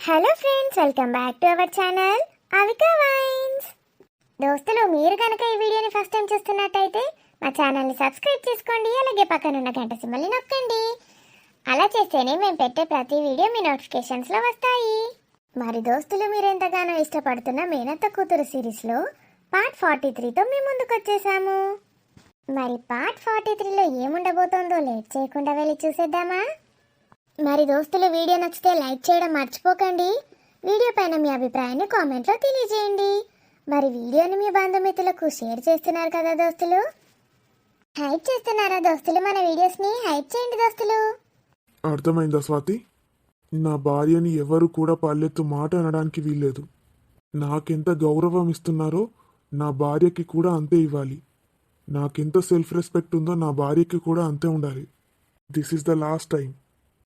Hello friends, welcome back to our channel Avika wines. దోస్తులు, మీరు కనుక ఈ వీడియోని ఫస్ట్ టైం చూస్తున్నట్టయితే మా ఛానల్ని సబ్స్క్రైబ్ చేసుకోండి. అలాగే పక్కన ఉన్న గంట సింబల్ని నొక్కండి. అలా చేస్తేనే మేము పెట్టే ప్రతి వీడియో మీ నోటిఫికేషన్స్లో వస్తాయి. మరి దోస్తులు, మీరు ఎంతగానో ఇష్టపడుతున్న మేనత్త కూతురు సిరీస్లో పార్ట్ 43తో మేము ముందుకు వచ్చేసాము. మరి పార్ట్ 43లో ఏముండబోతోందో లేట్ చేయకుండా వెళ్ళి చూసేద్దామా? మరి దోస్తులు, వీడియో నచ్చితే లైక్ చేయడం మర్చిపోకండి. వీడియో పైన మీ అభిప్రాయాన్ని కామెంట్లో తెలియజేయండి. మరి వీడియోని మీ బంధుమిత్రులకు షేర్ చేస్తున్నారు కదా దోస్తులు? హైప్ చేస్తున్నారా దోస్తులు? మన వీడియోస్ని హైప్ చేయండి దోస్తులు. అర్థమైందా స్వాతి? నా భార్యని ఎవరు కూడా పల్లెత్తు మాట అనడానికి వీల్లేదు. నాకెంత గౌరవం ఇస్తున్నారో నా భార్యకి కూడా అంతే ఇవ్వాలి. నాకెంత సెల్ఫ్ రెస్పెక్ట్ ఉందో నా భార్యకి కూడా అంతే ఉండాలి. This is the last time.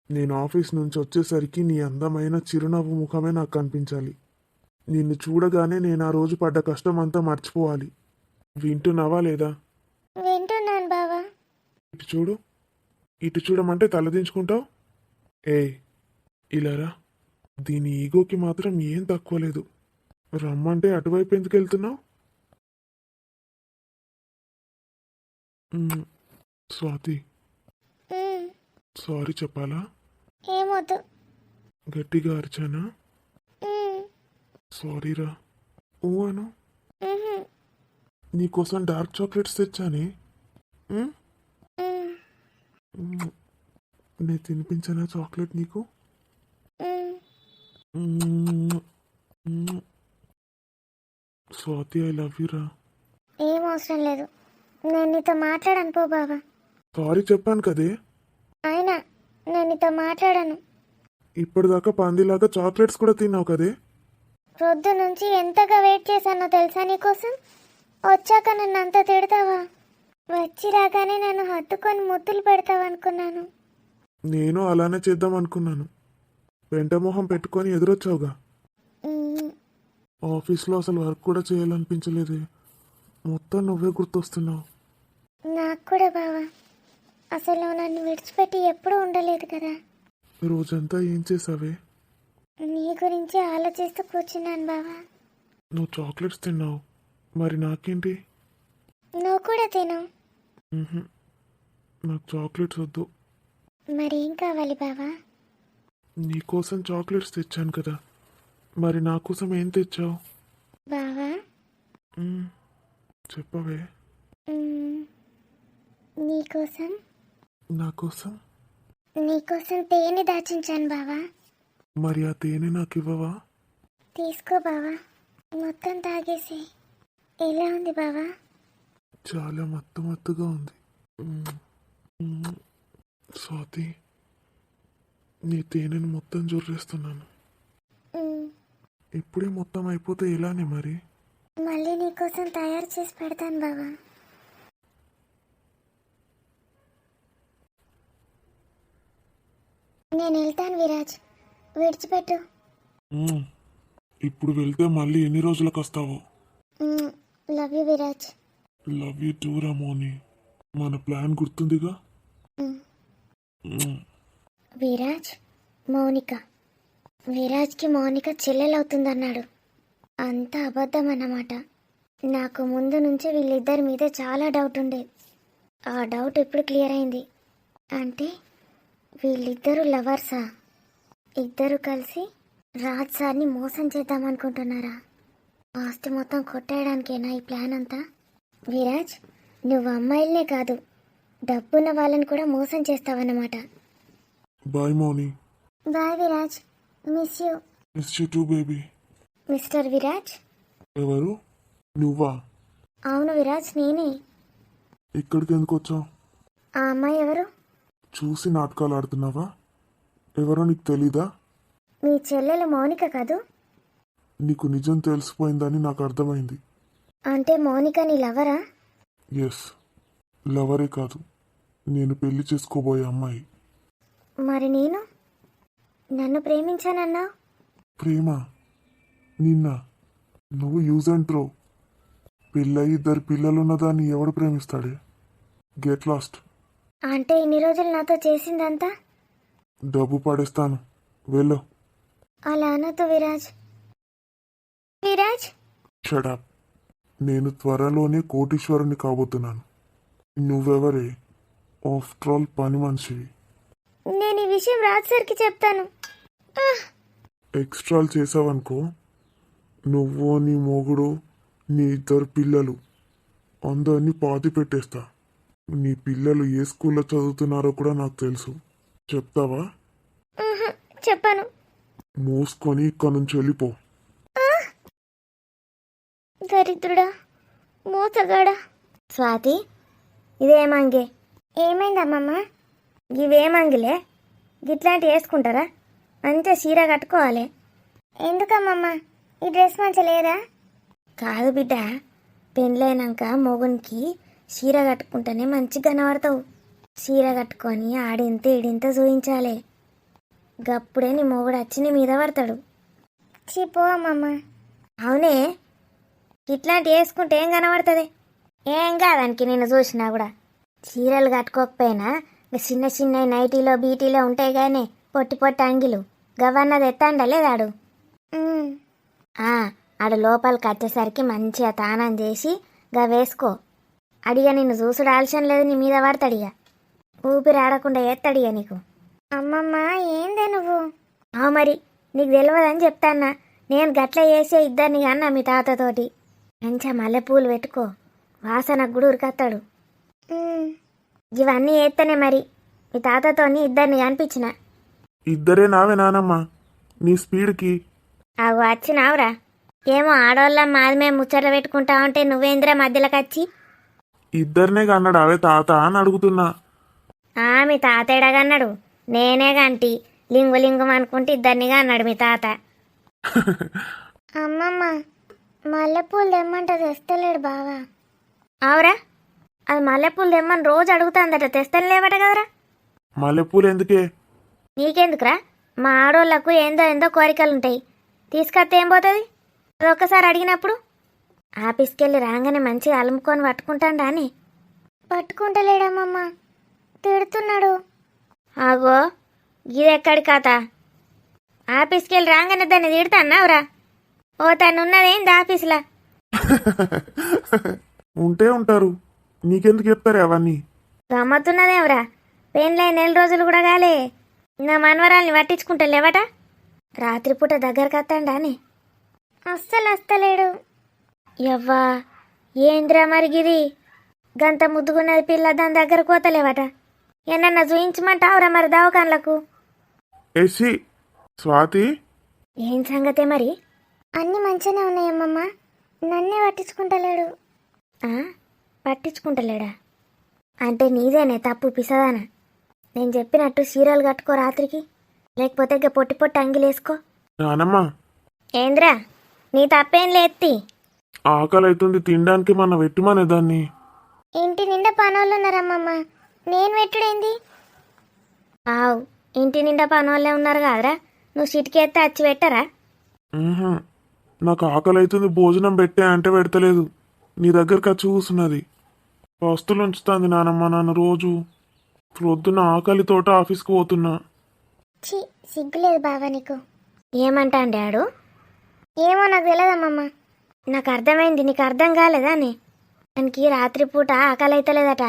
నేను ఆఫీస్ నుంచి వచ్చేసరికి నీ అందమైన చిరునవ్వు ముఖమే నాకు కనిపించాలి. నిన్ను చూడగానే నేను ఆ రోజు పడ్డ కష్టం అంతా మర్చిపోవాలి. వింటున్నావా లేదా? వింటున్నాను బావా. ఇటు చూడు. ఇటు చూడమంటే తలదించుకుంటావు. ఇలారా. దీని ఈగోకి మాత్రం ఏం తక్కువ లేదు. రమ్మంటే అటువైపు ఎందుకు వెళ్తున్నావు? స్వాతి, సారీ చెప్పాలా? ఏమొద్దు. గట్టిగా అరిచానా? సారీరా. అను. నీకోసం డార్క్ చాక్లెట్స్ తెచ్చానే. నేను తినిపించానా చాక్లెట్ నీకు? స్వాతి, ఐ లవ్ యూ రా. ఏం అవసరం లేదు. నేను నీతో మాట్లాడను పో బావా. సారీ చెప్పాను కదే. అయినా నేను నీతో మాట్లాడను. ఇప్పటిదాకా పందిలాగా చాక్లెట్స్ కూడా తిన్నావు కదే. పొద్దు నుంచి ఎంతగా వెయిట్ చేశానో తెలుసా నీకోసం? వచ్చాక నన్ను అంత తిడతావా? వచ్చి రాగానే నన్ను హత్తుకొని ముద్దులు పెడతావు అనుకున్నాను. నేను అలానే చేద్దాం అనుకున్నాను. పెంటమొహం పెట్టుకొని ఎదురొచ్చావుగా. ఆఫీస్లో అసలు వర్క్ కూడా చేయాలనిపించలేదే. మొత్తం నువ్వే గుర్తొస్తున్నావు. నాకు కూడా బావా. అసలు నన్ను విడిచిపెట్టి ఎప్పుడూ ఉండలేదు కదా. రోజంతా ఏం చేసావే? నీ గురించి ఆలోచిస్తూ కూర్చున్నాను బావా. నువ్వు చాక్లెట్స్ తిన్నావు, మరి నాకేంటి? నువ్వు కూడా తిను. నాకు చాక్లెట్స్ వద్దు. మరి ఏం కావాలి బావా? నీకోసం చాక్లెట్స్ తెచ్చాను కదా, మరి నా కోసం ఏం తెచ్చావు? బావా, చెప్పవే. నీకోసం నాకోసం తేనె దాచించాను బావా. మరి ఆ తేనె నాకు ఇవ్వవా? తీసుకో బావా, మొత్తం తాగేసి. ఎలా ఉంది బావా? చాలా మత్తుగా ఉంది. స్వాతి, నీ తేనెను మొత్తం జొర్రేస్తున్నాను. ఇప్పుడే మొత్తం అయిపోతే ఎలానే మరి? మళ్ళీ నీకోసం తయారు చేసి పెడతాను బావా. నేను వెళ్తాను విరాజ్, విడిచిపెట్టు. ఇప్పుడు వెళ్తే మళ్ళీ ఎన్ని రోజులకు వస్తావో? Love you Viraj. Love you too Ramoni. మన ప్లాన్ గుర్తుందిగా? విరాజ్, మౌనిక. విరాజ్కి మౌనిక చెల్లెలవుతుందన్నాడు. అంతా అబద్ధం అన్నమాట. నాకు ముందు నుంచి వీళ్ళిద్దరి మీద చాలా డౌట్ ఉండేది. ఆ డౌట్ ఇప్పుడు క్లియర్ అయింది. అంటే వీళ్ళిద్దరూ లవర్సా? ఇద్దరు కలిసి రాజ్ సార్ని మోసం చేద్దామనుకుంటున్నారా? ఆస్తి మొత్తం కొట్టేయడానికేనా ఈ ప్లాన్ అంతా? విరాజ్, నువ్వు అమ్మాయిలనే కాదు, డబ్బున్న వాళ్ళని కూడా మోసం చేస్తావన్నమాట. Bye Mouni. Bye Viraj, miss you. Miss you too baby. Mister Viraj. ఎవరు? నువ్వా? అవును విరాజ్, నేనే. ఇక్కడికి ఎందుకు వచ్చావు? ఆ అమ్మాయి ఎవరు? చూసి నాటకాలు ఆడుతున్నావా? ఎవరో నీకు తెలీదా? మీ చెల్లెలు మౌనిక కాదు? నీకు నిజం తెలిసిపోయిందని నాకు అర్థమైంది. అంటే మౌనిక నీ లవరా? ఎస్, లవరే కాదు, నేను పెళ్లి చేసుకోబోయే అమ్మాయి. మరి నేను? నన్ను ప్రేమించానన్నావు. ప్రేమ? నిన్న? నువ్వు యూజ్ అండ్ త్రో. పెళ్ళయి 2 పిల్లలున్నదాన్ని ఎవడు ప్రేమిస్తాడే? Get lost. అంటే ఇన్ని రోజులు నాతో చేసిందంతా? డబ్బు పడేస్తాను, వెళ్ళు. అలా అనొద్దు విరాజ్. విరాజ్, షడప్. నేను త్వరలోనే కోటీశ్వరుని కాబోతున్నాను. నువ్వెవరే? ఆఫ్టర్ ఆల్ పని మనిషివి. నేను ఈ విషయం రాజ్ సార్కి చెప్తాను. ఎక్స్ట్రాలు చేసావనుకో, నువ్వు నీ మొగుడు నీ 2 పిల్లలు అందరినీ పాతి పెట్టేస్తా. నీ పిల్లలు ఏ స్కూల్లో చదువుతున్నారో కూడా నాకు తెలుసు. చెప్తావా? చెప్పాను. మూసుకొని ఇక్కడి నుంచి వెళ్ళిపో. దరిద్రుడా, మోసగాడా. స్వాతి, ఇదేమంగే? ఏమైందమ్మమ్మ? ఇవేమంగిలే, గిట్లాంటి వేసుకుంటారా? అంతే చీర కట్టుకోవాలి. ఎందుకమ్మమ్మ, ఈ డ్రెస్ మంచి లేదా? కాదు బిడ్డ, పెళ్ళైనాక మొగునికి చీర కట్టుకుంటేనే మంచిగా కనబడతావు. చీర కట్టుకొని ఆడింత ఈడింత చూయించాలి. గప్పుడే నీ మొగుడు వచ్చి నీ మీద పడతాడు. చీపో అమ్మమ్మ. అవునే, ఇట్లాంటి వేసుకుంటే ఏం కనబడుతుంది? ఏం కాదానికి నిన్ను చూసినా కూడా. చీరలు కట్టుకోకపోయినా చిన్న చిన్న నైటీలో బీటీలో ఉంటాయి కానీ పొట్టి పొట్టి అంగిలు గవర్నది ఎత్తండలేదాడు. ఆడు లోపలికి వచ్చేసరికి మంచిగా తానం చేసి వేసుకో. అడిగా నిన్ను చూసుడు ఆలస్యం లేదు, నీ మీద పడతాడిగా. ఊపిరి ఆడకుండా ఎత్తడిగా నీకు. అమ్మమ్మ, ఏందే నువ్వు? మరి నీకు తెలియదని చెప్తాన్నా. నేను గట్ల చేసే ఇద్దరిని అన్నా మీ తాతతోటి. మంచిగా మల్లెపూలు పెట్టుకో, వాసన కూడా ఉరికత్తాడు. ఇవన్నీ చేస్తేనే మరి మీ తాతతోని ఇద్దరిని కనిపించిన. ఇద్దరే నావే నానమ్మ నీ స్పీడ్కి. అవు వచ్చినావురా. ఏమో ఆడోళ్ళ మాది మేము ముచ్చట పెట్టుకుంటా ఉంటే నువ్వేంద్రా మధ్యలోకి వచ్చి. ఇద్దరినే కన్నాడు అవే తాత అని అడుగుతున్నా. మీ తాత ఎడగన్నాడు, నేనే గంటి లింగు లింగం అనుకుంటే ఇద్దరినిగా అన్నాడు మీ తాత. అమ్మమ్మ, మల్లెపూలు తెమ్మంటే తెస్తలేడు బావా. అవురా, అది మల్లెపూలు తెమ్మని రోజు అడుగుతాందట, తెస్తని లేవట కదరా. మల్లెపూలు ఎందుకే? నీకెందుకురా? మా ఆడోళ్ళకు ఏందో ఏందో కోరికలుంటాయి, తీసుకొస్తే ఏం పోతుంది? అదొక్కసారి అడిగినప్పుడు ఆఫీస్కి వెళ్ళి రాగానే మంచిగా అలుముకొని పట్టుకుంటాడా అని. పట్టుకుంటలేడమ్మమ్మ, తిడుతున్నాడు. ఆగో, ఇదెక్కడి కథ? ఆఫీస్కి వెళ్ళి రాగానే దాన్ని తిడతాన్నావురా? ఓ తను ఉన్నదేంది ఆఫీసులా? ఉంటే ఉంటారు, నీకెందుకు చెప్తారే అవన్నీ? గమ్మత్తున్నదేవరా, పెళ్ళై 4 రోజులు కూడా కాలే, నా మనవరాల్ని పట్టించుకుంటా లేవట. రాత్రిపూట దగ్గరకు వస్తాడా అని. అస్సలు వస్తలేడు. యవ్వా, ఏంద్రా మరిగిది? గంత ముద్దుగున్నది పిల్ల, దాని దగ్గరకు పోతలేవట. ఏమన్నా చూయించమంటావురా మరి దవాఖాన్లకు? ఏసి స్వాతి, ఏం సంగతే మరి? అన్నీ మంచిగానే ఉన్నాయమ్మమ్మ, నన్నే పట్టించుకుంటలేడు. పట్టించుకుంటలేడా? అంటే నీదేనే తప్పు పిసదానా. నేను చెప్పినట్టు చీరలు కట్టుకో రాత్రికి, లేకపోతే ఇక పొట్టి పొట్టి అంగిలేసుకో. నానమ్మ, ఏంద్రా నీ తప్పేం లేత్తి? ఆకలి అవుతుంది, తినడానికి మన వెట్టుమనే దాన్ని. ఇంటి నిండా పనోళ్ళు ఉన్నారమ్మమ్మ, నేను పెట్టుడేంది? ఇంటి నిండా పనోళ్ళే ఉన్నారు కాదరా, నువ్వు చిటికెత్తే అచ్చి పెట్టరా? నాకు ఆకలి అవుతుంది, భోజనం పెట్టే అంటే పెడతలేదు. నీ దగ్గరికి వచ్చి కూసున్నది, వస్తువులు ఉంచుతుంది నానమ్మ నన్ను రోజు. పొద్దున్న ఆకలితోట ఆఫీస్కి పోతున్నా. సిగ్గులేదు బావా నీకు. ఏమంటా ఆడు? ఏమో నాకు తెలియదమ్మమ్మ. నాకు అర్థమైంది, నీకు అర్థం కాలేదా అని? దానికి రాత్రిపూట ఆకలి అవుతలేదట,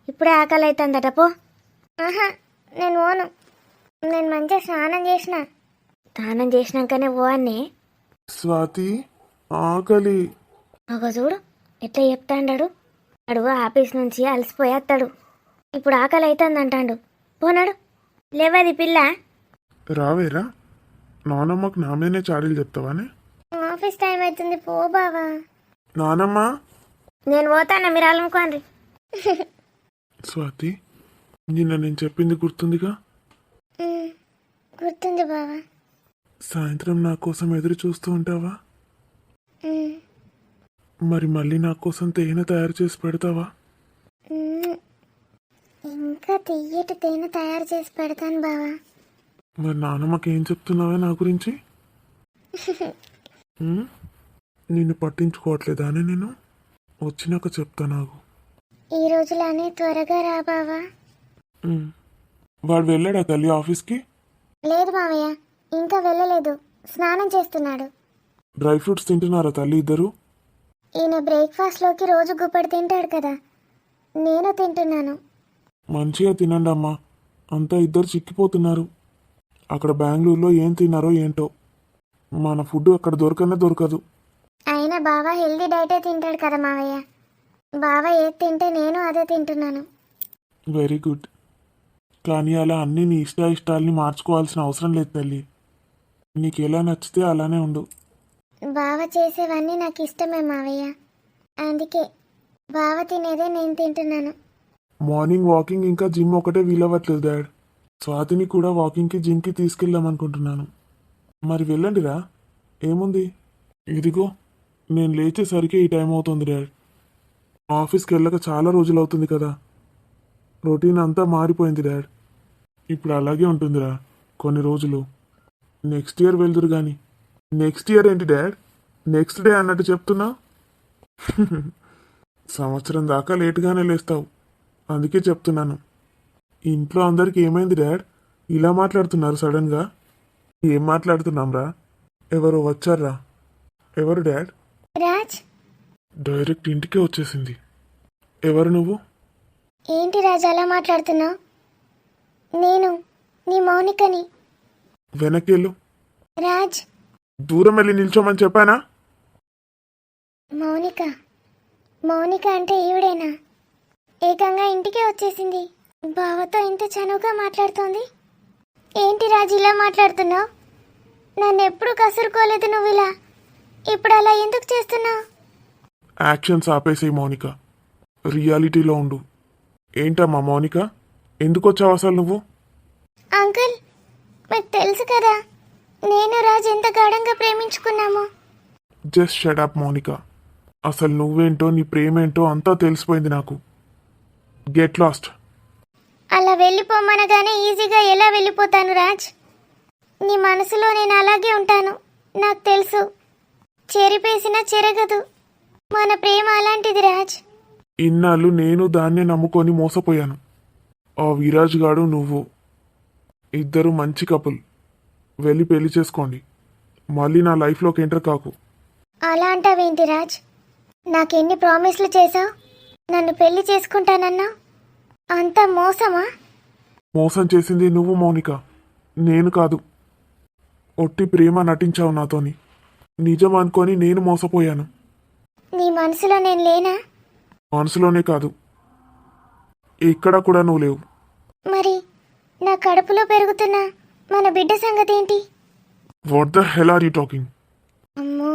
ఇప్పుడే ఆకలి అవుతుందట. పో. నేను పోను, నేను మంచిగా స్నానం చేసిన. స్నానం చేసినాకనే పో అన్నే. స్వాతి, ఆకలి. ఒక చూడు ఎట్లా చెప్తాండాడు. అడుగు ఆఫీస్ నుంచి అలసిపోయేస్తాడు, ఇప్పుడు ఆకలి అవుతుందంటాడు. పోనాడు, లేవది పిల్ల. రావేరా, నానమ్మకు నా మీదనే చాడీలు చెప్తావానే? ఆఫీస్ టైం అవుతుంది, పో బావా. నానమ్మ, నేను పోతానా, మీరు అలుముకోండి. స్వాతి, నిన్న నేను చెప్పింది గుర్తుందిగా? గుర్తుంది బావా. సాయంత్రం నా కోసం ఎదురు చూస్తూ ఉంటావా? మరి మళ్ళీ నా కోసం తేనె తయారు చేసి పెడతావా? ఇంకా తియ్యటి తేనె తయారు చేసి పెడతాను బావా. మరి నానమ్మకి ఏం చెప్తున్నావా నా గురించి? నిన్ను పట్టించుకోవట్లేదానే నేను? వచ్చినాక చెప్తా. నాకు ఈ రోజులానే త్వరగా రా బావా. వాడు వెళ్ళాడా తల్లి ఆఫీస్కి? లేదు మావయ్య, ఇంకా వెళ్ళలేదు. స్నానం చేస్తున్నాడు. డ్రై ఫ్రూట్స్ తింటున్నారా తల్లి ఇద్దరు? ఈయన బ్రేక్ఫాస్ట్లోకి రోజు గుప్పడి తింటాడు కదా, నేను తింటున్నాను. మంచిగా తినండి అమ్మా. అంతా ఇద్దరు చిక్కిపోతున్నారు. అక్కడ బెంగళూరులో ఏం తిన్నారో ఏంటో, మన ఫుడ్ అక్కడ దొరకనే దొరకదు. అయినా బావ హెల్దీ డైటే తింటాడు కదా మావయ్య. బావ ఏది తింటే నేను అదే తింటున్నాను. Very good. కానీ అలా అన్నీ నీ ఇష్టాల్ని మార్చుకోవాల్సిన అవసరం లేదు తల్లి. నీకు ఎలా నచ్చితే అలానే ఉండు. బావ చేసేవన్నీ నాకు ఇష్టమే మావయ్య, అందుకే బావ తినేదే నేను తింటున్నాను. మార్నింగ్ వాకింగ్ ఇంకా జిమ్ ఒకటే వీలవ్వట్లేదు డాడ్. స్వాతిని కూడా వాకింగ్కి జిమ్కి తీసుకెళ్దాం అనుకుంటున్నాను. మరి వెళ్ళండిరా, ఏముంది. ఇదిగో నేను లేచేసరికి ఈ టైం అవుతుంది డాడ్. ఆఫీస్కి వెళ్ళక చాలా రోజులు అవుతుంది కదా, రొటీన్ అంతా మారిపోయింది డాడ్. ఇప్పుడు అలాగే ఉంటుందిరా కొన్ని రోజులు. నెక్స్ట్ ఇయర్ వెళ్దురు కానీ. నెక్స్ట్ ఇయర్ ఏంటి డాడ్, నెక్స్ట్ డే అన్నట్టు చెప్తున్నా. సంవత్సరం దాకా లేటుగానే లేస్తావు, అందుకే చెప్తున్నాను. ఇంట్లో అందరికి ఏమైంది డాడ్, ఇలా మాట్లాడుతున్నారు సడన్గా? ఏం మాట్లాడుతున్నాంరా? ఎవరో వచ్చారా? ఎవరు డాడ్? రాజ్, డైరెక్ట్ ఇంటికే వచ్చేసింది. ఎవరు నువ్వు? ఏంటి రాజ్ అలా మాట్లాడుతున్నావు? నేను నీ మౌనికని. వెనక్కి వెళ్ళు. రాజ్, దూరం వెళ్ళి నిల్చోమని చెప్పానా? మౌనిక మౌనిక అంటే ఈవిడేనా? ఏకంగా ఇంటికే వచ్చేసింది. బావతో ఇంత చనువుగా మాట్లాడుతోంది. ఏంటి రాజు ఇలా మాట్లాడుతున్నావు? నన్ను ఎప్పుడు కసురుకోలేదు నువ్వు ఇలా, ఇప్పుడు అలా ఎందుకు చేస్తున్నావు? యాక్షన్స్ ఆపేసేయి మౌనిక, రియాలిటీలో ఉండు. ఏంటమ్మా మౌనిక, ఎందుకు వచ్చావు అసలు నువ్వు? అంకుల్, మీకు తెలుసు కదా నేను రాజు ఎంత గాఢంగా ప్రేమించుకున్నామో. Just shut up Mounika. అసలు నువ్వేంటో నీ ప్రేమేంటో అంతా తెలిసిపోయింది నాకు. Get lost. అలా వెళ్ళిపోమనగానే ఈజీగా ఎలా వెళ్ళిపోతాను రాజ్? నీ మనసులో నేను అలాగే ఉంటాను, నాకు తెలుసు. చెరిపేసినా చెరగదు. మన ప్రేమ అలాంటిది రాజ్. ఇన్నాళ్ళు నేను దాన్నే నమ్ముకొని మోసపోయాను. ఆ విరాజ్ గాడు నువ్వు ఇద్దరు మంచి కపుల్. వెళ్ళి పెళ్లి చేసుకోండి. మళ్ళీ నా లైఫ్లోకి ఎంటర్ కాకు. అలా అంటావేంటి రాజ్? నాకెన్ని ప్రామిస్లు చేశావు? నన్ను పెళ్లి చేసుకుంటానన్నా, అంతా మోసమా? మోసం చేసింది నువ్వు మౌనిక, నేను కాదు. ఒట్టి ప్రేమ నటించావు నాతోని. నిజం అనుకొని నేను మోసపోయాను. నీ మనసులో నేను లేనా? మనసులోనే కాదు, ఎక్కడా కూడా నువ్వు లేవు. మరి నా కడుపులో పెరుగుతున్న మన బిడ్డ సంగతి ఏంటి? What the hell are you talking? అమ్మో,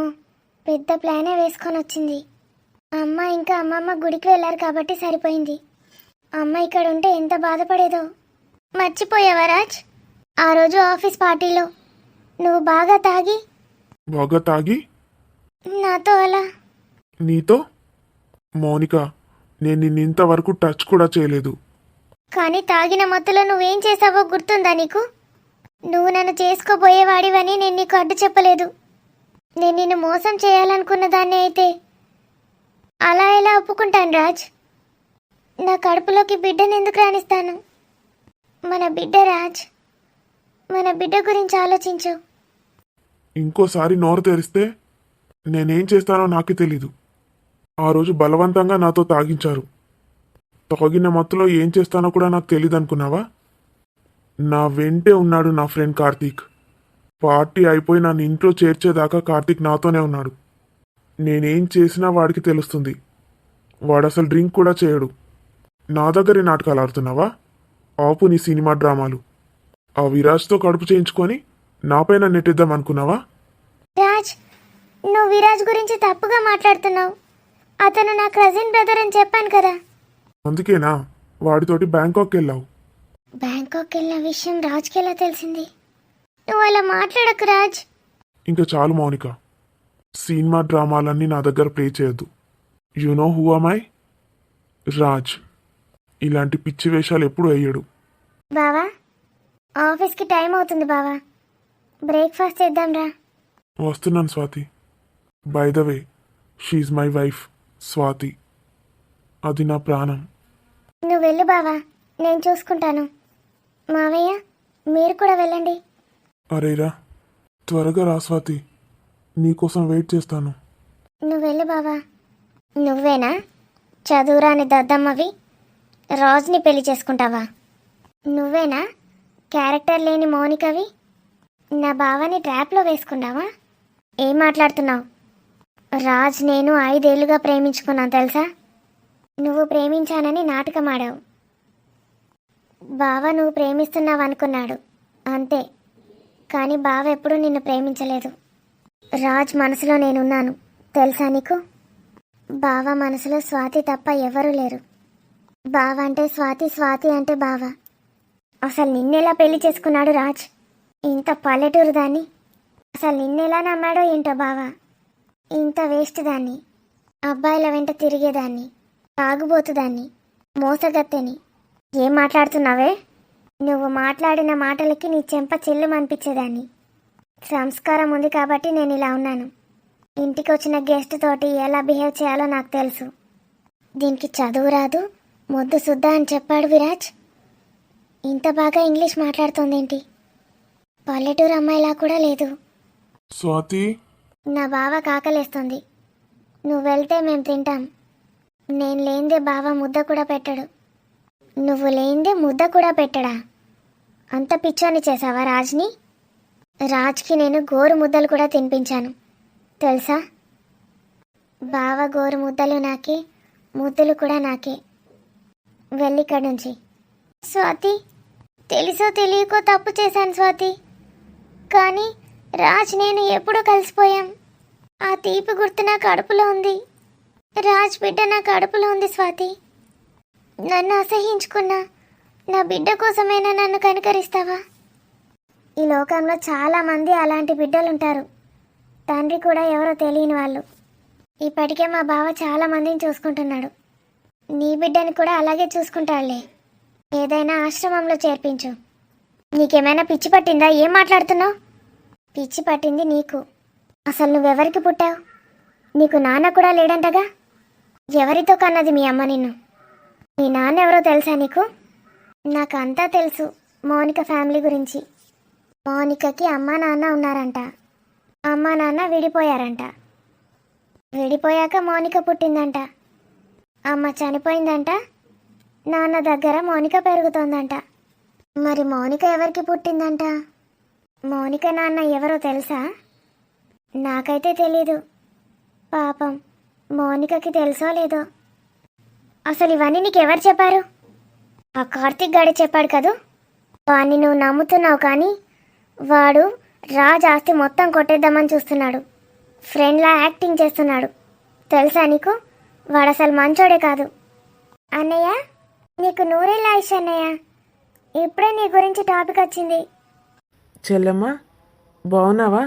పెద్ద ప్లానే వేసుకొని వచ్చింది. అమ్మ ఇంకా అమ్మమ్మ గుడికి వెళ్ళారు కాబట్టి సరిపోయింది. అమ్మ ఇక్కడ ఉంటే ఎంత బాధపడేదో. మర్చిపోయావా రాజ్? ఆ రోజు ఆఫీస్ పార్టీలో నువ్వు బాగా తాగి నాతో అలా. నీతో? మౌనిక, నేను నిన్ను ఇంతవరకు టచ్ కూడా చేయలేదు. కానీ తాగిన మత్తులో నువ్వేం చేసావో గుర్తుందా నీకు? నువ్వు నన్ను చేసుకోబోయేవాడివని నేను నీకు అడ్డు చెప్పలేదు. నేను నిన్ను మోసం చేయాలనుకున్న దాన్ని అయితే అలా ఎలా ఒప్పుకుంటాను రాజ్? నా కడుపులోకి బిడ్డను ఎందుకు రాణిస్తాను? మన బిడ్డ రాజ్, మన బిడ్డ గురించి ఆలోచించు. ఇంకోసారి నోరు తెరిస్తే నేనేం చేస్తానో నాకే తెలీదు. ఆ రోజు బలవంతంగా నాతో తాగించారు. తాగిన మత్తులో ఏం చేస్తానో కూడా నాకు తెలీదు అనుకున్నావా? నా వెంటే ఉన్నాడు నా ఫ్రెండ్ కార్తీక్. పార్టీ అయిపోయి నన్ను ఇంట్లో చేర్చేదాకా కార్తీక్ నాతోనే ఉన్నాడు. నేనేం చేసినా వాడికి తెలుస్తుంది. వాడు అసలు డ్రింక్ కూడా చేయడు. నా దగ్గరే నాటకాలు ఆడుతున్నావా? ఆపు నీ సినిమా డ్రామాలు. ఆ విరాజ్తో కడుపు చేయించుకొని నాపైన నెట్టేద్దాం అనుకున్నావా? రాజ్, నువ్వు విరాజ్ గురించి తప్పుగా మాట్లాడుతున్నావు. అతను నా కజిన్ బ్రదర్ అని చెప్పాను కదా. అందుకేనా వాడితోటి బ్యాంకాక్ వెళ్ళావు? బ్యాంకాక్ వెళ్ళిన విషయం రాజ్కి ఎలా తెలిసింది? నువ్వు అలా మాట్లాడకు రాజ్. ఇంకా చాలు మౌనిక, సినిమా డ్రామాలన్నీ నా దగ్గర ప్లే చేయొద్దు. You know who am I? Raj ఇలాంటి పిచ్చి వేషాలు ఎప్పుడు వేయడు. బావా, ఆఫీస్కి టైం అవుతుంది బావా, బ్రేక్ఫాస్ట్ చేద్దాం రా. వస్తున్నాను Swathi. By the way, she's my wife Swathi. అది నా ప్రాణం. నువ్వు వెళ్ళు బావా, నేను చూసుకుంటాను. మావయ్య, మీరు కూడా వెళ్ళండి. అరేరా, త్వరగా రా స్వాతి, నీకోసం వెయిట్ చేస్తాను. నువ్వు వెళ్ళు బావా. నువ్వేనా చదువురాని దద్దమ్మవి రాజుని పెళ్లి చేసుకుంటావా? నువ్వేనా క్యారెక్టర్ లేని మౌనికవి నా బావని ట్రాప్లో వేసుకున్నావా? ఏం మాట్లాడుతున్నావు? రాజ్ నేను 5 ఏళ్లుగా ప్రేమించుకున్నాను తెలుసా? నువ్వు ప్రేమించానని నాటకం ఆడావు. బావ నువ్వు ప్రేమిస్తున్నావు అనుకున్నాడు అంతే, కానీ బావ ఎప్పుడూ నిన్ను ప్రేమించలేదు. రాజ్ మనసులో నేనున్నాను తెలుసా నీకు? బావ మనసులో స్వాతి తప్ప ఎవరూ లేరు. బావ అంటే స్వాతి, స్వాతి అంటే బావ. అసలు నిన్నెలా పెళ్లి చేసుకున్నాడు రాజ్? ఇంత పల్లెటూరు దాన్ని అసలు నిన్నెలా నమ్మాడో ఏంటో బావ. ఇంత వేస్ట్ దాన్ని, అబ్బాయిల వెంట తిరిగేదాన్ని, తాగుబోతుదాన్ని, మోసగత్తెని. ఏం మాట్లాడుతున్నావే? నువ్వు మాట్లాడిన మాటలకి నీ చెంప చెల్లుమనిపించేదాన్ని. సంస్కారం ఉంది కాబట్టి నేను ఇలా ఉన్నాను. ఇంటికి వచ్చిన గెస్ట్ తోటి ఎలా బిహేవ్ చేయాలో నాకు తెలుసు. దీనికి చదువు రాదు, మొద్దు సుద్దా అని చెప్పాడు విరాజ్. ఇంత బాగా ఇంగ్లీష్ మాట్లాడుతోందేంటి? పల్లెటూరు అమ్మాయిలా కూడా లేదు. స్వాతి, నా బావ కాకలేస్తుంది. నువ్వు వెళ్తే మేము తింటాం. నేను లేనిదే బావ ముద్ద కూడా పెట్టడు. నువ్వు లేనిదే ముద్ద కూడా పెట్టడా? అంత పిచ్చోని చేసావా రాజ్ని? రాజ్కి నేను గోరు ముద్దలు కూడా తినిపించాను తెలుసా? బావ గోరు ముద్దలు నాకే, ముద్దలు కూడా నాకే. వెళ్ళిక్కడి నుంచి. స్వాతి, తెలుసో తెలియకో తప్పు చేశాను స్వాతి, కానీ రాజ్ నేను ఎప్పుడూ కలిసిపోయాం. ఆ తీపి గుర్తు నా కడుపులో ఉంది. రాజ్ బిడ్డ నా కడుపులో ఉంది స్వాతి. నన్ను అసహించుకున్నా నా బిడ్డ కోసమైనా నన్ను కనికరిస్తావా? ఈ లోకంలో చాలామంది అలాంటి బిడ్డలుంటారు. తండ్రి కూడా ఎవరో తెలియని వాళ్ళు. ఇప్పటికే మా బావ చాలా మందిని చూసుకుంటున్నాడు. నీ బిడ్డని కూడా అలాగే చూసుకుంటాడులే. ఏదైనా ఆశ్రమంలో చేర్పించు. నీకేమైనా పిచ్చి పట్టిందా? ఏం మాట్లాడుతున్నావు? పిచ్చి పట్టింది నీకు. అసలు నువ్వెవరికి పుట్టావు? నీకు నాన్న కూడా లేడంటగా. ఎవరితో కన్నది మీ అమ్మ నిన్ను? మీ నాన్న ఎవరో తెలుసా నీకు? నాకు అంతా తెలుసు మౌనిక ఫ్యామిలీ గురించి. మౌనికకి అమ్మ నాన్న ఉన్నారంట. అమ్మ నాన్న విడిపోయారంట. విడిపోయాక మౌనిక పుట్టిందంట. అమ్మ చనిపోయిందంట. నాన్న దగ్గర మౌనిక పెరుగుతోందంట. మరి మౌనిక ఎవరికి పుట్టిందంట? మౌనిక నాన్న ఎవరో తెలుసా? నాకైతే తెలీదు. పాపం మౌనికకి తెలుసో లేదో. అసలు ఇవన్నీ నీకెవరు చెప్పారు? ఆ కార్తిక్ గాడే చెప్పాడు కదూ. వాడిని నువ్వు నమ్ముతున్నావు, కానీ వాడు రాజ్ ఆస్తి మొత్తం కొట్టేద్దామని చూస్తున్నాడు. ఫ్రెండ్లా యాక్టింగ్ చేస్తున్నాడు తెలుసా నీకు? వాడు అసలు మంచోడే కాదు. అన్నయ్య, నీకు నూరేళ్ళ ఆయుష్ అన్నయ్య. ఇప్పుడే నీ గురించి టాపిక్ వచ్చింది. చెల్లెమ్మ, బాగున్నావా?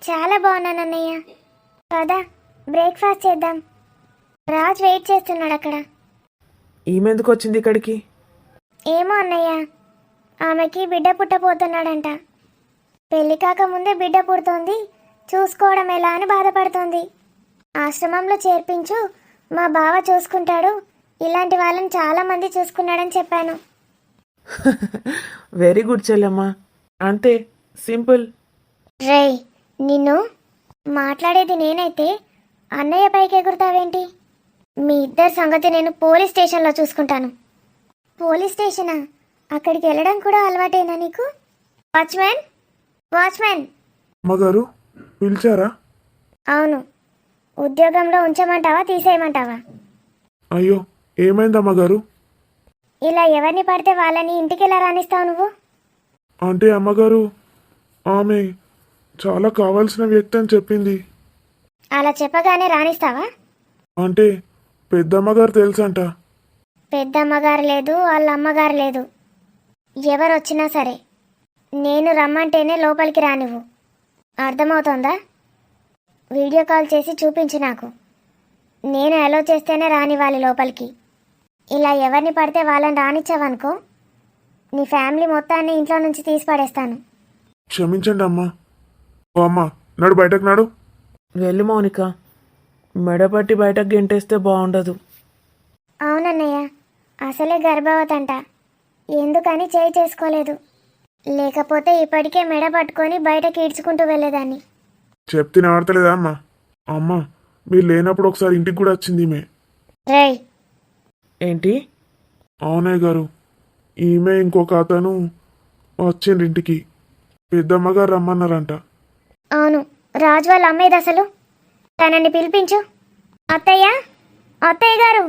చాలా బాగున్నాను అన్నయ్య. పదా బ్రేక్ఫాస్ట్ చేద్దాం. రాజ్ వెయిట్ చేస్తున్నాడు అక్కడ. ఈమెందుకు వచ్చింది ఇక్కడికి? ఏమో అన్నయ్య, ఆమెకి బిడ్డ పుట్టపోతున్నాడంట. పెళ్లి కాకముందే బిడ్డ పుడుతోంది, చూసుకోవడం ఎలా అని బాధపడుతోంది. ఆశ్రమంలో చేర్పించు, మా బావ చూసుకుంటాడు. ఇలాంటి వాళ్ళని చాలా మంది చూసుకున్నాడని చెప్పాను. వెరీ గుడ్ చెల్లెమ్మ. అంతే, సింపుల్. రేయ్, నిన్ను మాట్లాడేది నేనైతే అన్నయ్య పైకి ఎగురుతావేంటి? మీ ఇద్దరి సంగతి నేను పోలీస్ స్టేషన్లో చూసుకుంటాను. పోలీస్ స్టేషనా? అక్కడికి వెళ్ళడం కూడా అలవాటేనా నీకు? Watchman, watchman. అమ్మగారు పిలిచారా? అవును. ఉద్యోగంలో ఉంచమంటావా తీసేయమంటావా? అయ్యో, ఏమైంది అమ్మగారు? ఇలా ఎవరిని పడితే వాళ్ళని ఇంటికి ఎలా రాణిస్తావు నువ్వు? అంటే అమ్మగారు, ఆమె చాలా కావాల్సిన వ్యక్తి అని చెప్పింది. అలా చెప్పగానే రాణిస్తావా? అంటే పెద్దమ్మగారు తెలుసంట. పెద్దమ్మగారు లేదు, వాళ్ళ అమ్మగారు లేదు. ఎవరు వచ్చినా సరే నేను రమ్మంటేనే లోపలికి రానివ్వు. అర్థమవుతోందా? వీడియో కాల్ చేసి చూపించు నాకు. నేను అలో చేస్తేనే రానివ్వాలి లోపలికి. ఇలా ఎవరిని పడితే వాళ్ళని రానిచ్చావనుకో, నీ ఫ్యామిలీ మొత్తాన్ని ఇంట్లో నుంచి తీసి పడేస్తాను. క్షమించండి అమ్మా. ఓ అమ్మా, నడు బయటకు నాడు. వెళ్ళు మౌనిక, మెడపట్టి బయటకు గెంటేస్తే బాగుండదు. అవునన్నయ్య, అసలే గర్భవతంట. ఎందుకని చేయి చేసుకోలేదు. లేకపోతే ఇప్పటికే మెడ పట్టుకొని బయటకి ఈడ్చుకుంటూ వెళ్ళేదాన్ని. చెప్తే ఆడతలేదా అమ్మా? అమ్మ, మీరు లేనప్పుడు ఒకసారి ఇంటికి కూడా వచ్చింది ఈమె. రేయ్, ఏంటి? అవునయ్య గారు, ఈమె ఇంకొక అతను వచ్చిండ్రు ఇంటికి. పెద్దమ్మగారు రమ్మన్నారంట. అవును, రాజు వాళ్ళ అమ్మేది అసలు. తనని పిలిపించు. అత్తయ్య, అత్తయ్య గారు.